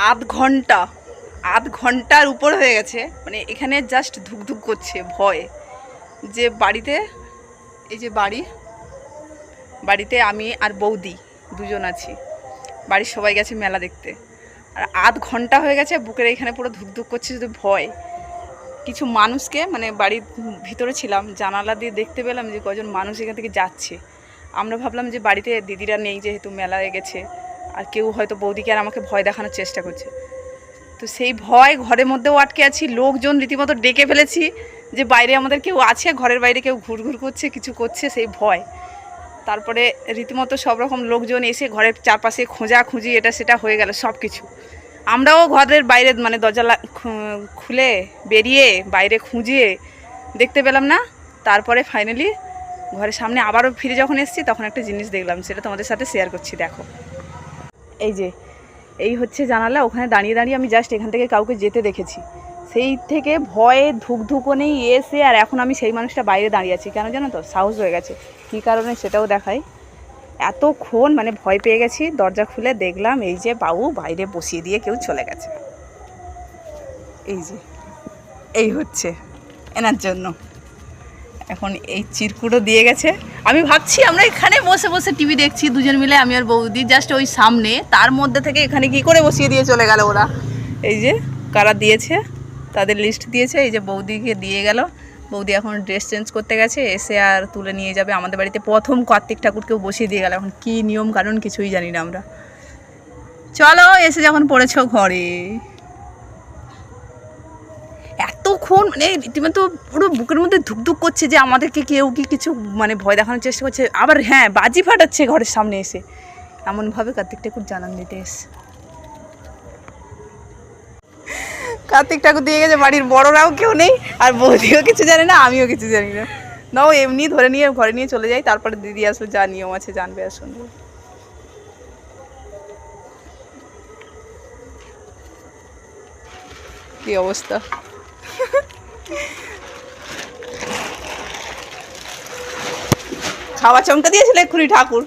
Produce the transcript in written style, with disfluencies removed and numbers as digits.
আধ ঘন্টার উপর হয়ে গেছে, মানে এখানে জাস্ট ধুকধুক করছে ভয় যে বাড়িতে, এই যে বাড়িতে আমি আর বৌদি দুজন আছি, বাড়ির সবাই গেছে মেলা দেখতে, আর আধ ঘন্টা হয়ে গেছে বুকের এখানে পুরো ধুকধুক করছে শুধু ভয়। কিছু মানুষকে, মানে বাড়ির ভিতরে ছিলাম, জানালা দিয়ে দেখতে পেলাম যে কজন মানুষ এখান থেকে যাচ্ছে। আমরা ভাবলাম যে বাড়িতে দিদিরা নেই যেহেতু মেলায় গেছে, আর কেউ হয়তো বৌদিকে আর আমাকে ভয় দেখানোর চেষ্টা করছে। তো সেই ভয় ঘরের মধ্যেও আটকে আছি, লোকজন রীতিমতো ডেকে ফেলেছি যে বাইরে আমাদের কেউ আছে, ঘরের বাইরে কেউ ঘুরঘুর করছে, কিছু করছে, সেই ভয়। তারপরে রীতিমতো সব রকম লোকজন এসে ঘরের চারপাশে খোঁজাখুঁজি এটা সেটা হয়ে গেল সব কিছু। আমরাও ঘরের বাইরে, মানে দরজা খুলে বেরিয়ে বাইরে খুঁজিয়ে দেখতে পেলাম না। তারপরে ফাইনালি ঘরের সামনে আবারও ফিরে যখন এসেছি তখন একটা জিনিস দেখলাম, সেটা তোমাদের সাথে শেয়ার করছি। দেখো, এই হচ্ছে জানালা, ওখানে দাঁড়িয়ে দাঁড়িয়ে আমি জাস্ট এখান থেকে কাউকে যেতে দেখেছি। সেই থেকে ভয়ে ধুকধুকনেই এসে আর এখন আমি সেই মানুষটা বাইরে দাঁড়িয়ে আছি। কেন জানো তো? সাহস হয়ে গেছে। কী কারণে সেটাও দেখাই। এতক্ষণ মানে ভয় পেয়ে গেছি, দরজা খুলে দেখলাম এই যে বাবু বাইরে বসিয়ে দিয়ে কেউ চলে গেছে। এই হচ্ছে এনার জন্য এখন এই চিরকুটও দিয়ে গেছে। আমি ভাবছি আমরা এখানে বসে বসে টিভি দেখছি দুজন মিলে, আমি আর বৌদি, জাস্ট ওই সামনে, তার মধ্যে থেকে এখানে কী করে বসিয়ে দিয়ে চলে গেল ওরা। এই যে কারা দিয়েছে তাদের লিস্ট দিয়েছে, এই যে বৌদিকে দিয়ে গেল। বৌদি এখন ড্রেস চেঞ্জ করতে গেছে, এসে আর তুলে নিয়ে যাবে। আমাদের বাড়িতে প্রথম কার্তিক ঠাকুরকেও বসিয়ে দিয়ে গেল। এখন কী নিয়ম কানুন কিছুই জানি না আমরা। চলো, এসে যখন পড়েছো ঘরে, এতক্ষণ মানে রীতিমতো পুরো বুকের মধ্যে ধুকধুক করছে যে আমাদেরকে কেউ কি কিছু মানে ভয় দেখানোর চেষ্টা করছে। আবার হ্যাঁ, বাজি ফাটাচ্ছে ঘরের সামনে এসে, এমনভাবে কার্তিক ঠাকুর জানান দিতে এসে। কার্তিক ঠাকুর দিয়ে গেছে, বাড়ির বড়রাও কেউ নেই, আর বৌদিও কিছু জানে না, আমিও কিছু জানি না। নাও এমনি ধরে নিয়ে ঘরে নিয়ে চলে যাই, তারপরে দিদি আসলে যা নিয়ম আছে জানবে আর শুনবে। কি অবস্থা! খাওয়া চমকা দিয়েছিল এক্ষুনি ঠাকুর।